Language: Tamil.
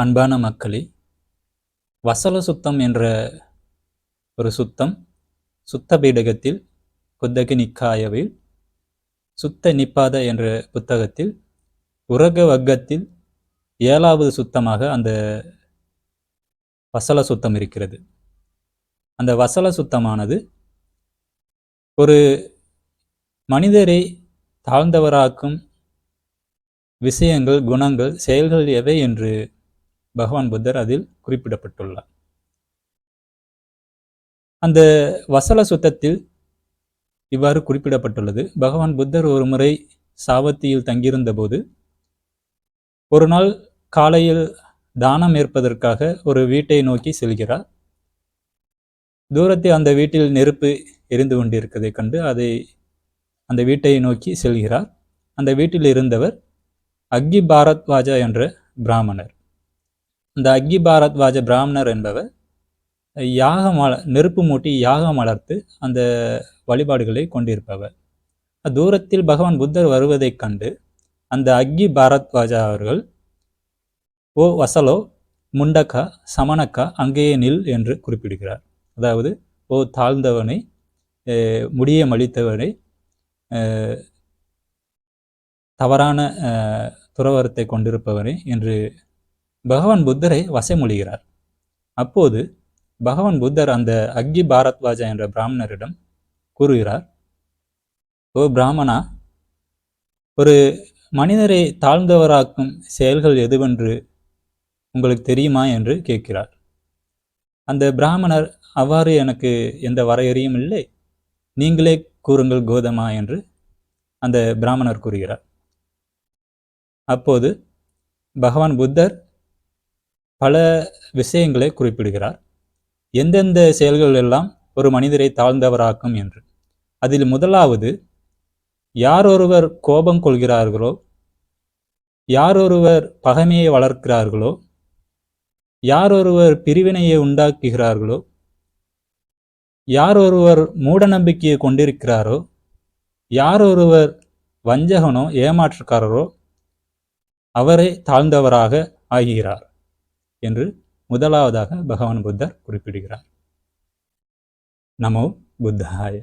அன்பான மக்களே, வசல சுத்தம் என்ற ஒரு சுத்தம் சுத்த பீடகத்தில் குத்தக நிக்காயவில் சுத்த நிப்பாத என்ற புத்தகத்தில் உரக வர்க்கத்தில் 7வது சுத்தமாக அந்த வசல சுத்தம் இருக்கிறது. அந்த வசல சுத்தமானது ஒரு மனிதரை தாழ்ந்தவராக்கும் விஷயங்கள், குணங்கள், செயல்கள் எவை என்று பகவான் புத்தர் அதில் குறிப்பிடப்பட்டுள்ளார். அந்த வசல சுத்தத்தில் இவ்வாறு குறிப்பிடப்பட்டுள்ளது. பகவான் புத்தர் ஒரு முறை சாவத்தியில் தங்கியிருந்த போது ஒரு நாள் காலையில் தானம் ஏற்பதற்காக ஒரு வீட்டை நோக்கி செல்கிறார். தூரத்தில் அந்த வீட்டில் நெருப்பு எரிந்து கொண்டிருப்பதை கண்டு அந்த வீட்டை நோக்கி செல்கிறார். அந்த வீட்டில் இருந்தவர் அக்கி பாரத்வாஜா என்ற பிராமணர். அந்த அக்கி பாரத்வாஜ பிராமணர் என்பவர் நெருப்பு மூட்டி யாகம் வளர்த்து அந்த வழிபாடுகளை கொண்டிருப்பவர். தூரத்தில் பகவான் புத்தர் வருவதைக் கண்டு அந்த அக்கி பாரத்வாஜா அவர்கள், ஓ வசலோ, முண்டக்கா, சமணக்கா, அங்கேயே நில் என்று குறிப்பிடுகிறார். அதாவது, ஓ தாழ்ந்தவனை, முடிய மலித்தவனை, தவறான துறவரத்தை கொண்டிருப்பவனே என்று பகவான் புத்தரை வசைமொழிகிறார். அப்போது பகவான் புத்தர் அந்த அக்கி பாரத்வாஜா என்ற பிராமணரிடம் கூறுகிறார், ஓ பிராமணா, ஒரு மனிதரை தாழ்ந்தவராக்கும் செயல்கள் எதுவென்று உங்களுக்கு தெரியுமா என்று கேட்கிறார். அந்த பிராமணர், அவ்வாறு எனக்கு எந்த வரையறையும் இல்லை, நீங்களே கூறுங்கள் கோதமா என்று அந்த பிராமணர் கூறுகிறார். அப்போது பகவான் புத்தர் பல விஷயங்களை குறிப்பிடுகிறார். எந்தெந்த செயல்கள் எல்லாம் ஒரு மனிதரை தாழ்ந்தவராக்கும் என்று. அதில் முதலாவது, யாரொருவர் கோபம் கொள்கிறார்களோ, யாரொருவர் பகைமையை வளர்க்கிறார்களோ, யாரொருவர் பிரிவினையை உண்டாக்குகிறார்களோ, யாரொருவர் மூட நம்பிக்கையை கொண்டிருக்கிறாரோ, யாரொருவர் வஞ்சகனோ ஏமாற்றுக்காரரோ அவரே தாழ்ந்தவராக ஆகிறார் என்று முதலாவதாக பகவான் புத்தர் குறிப்பிடுகிறார். நமோ புத்தாய.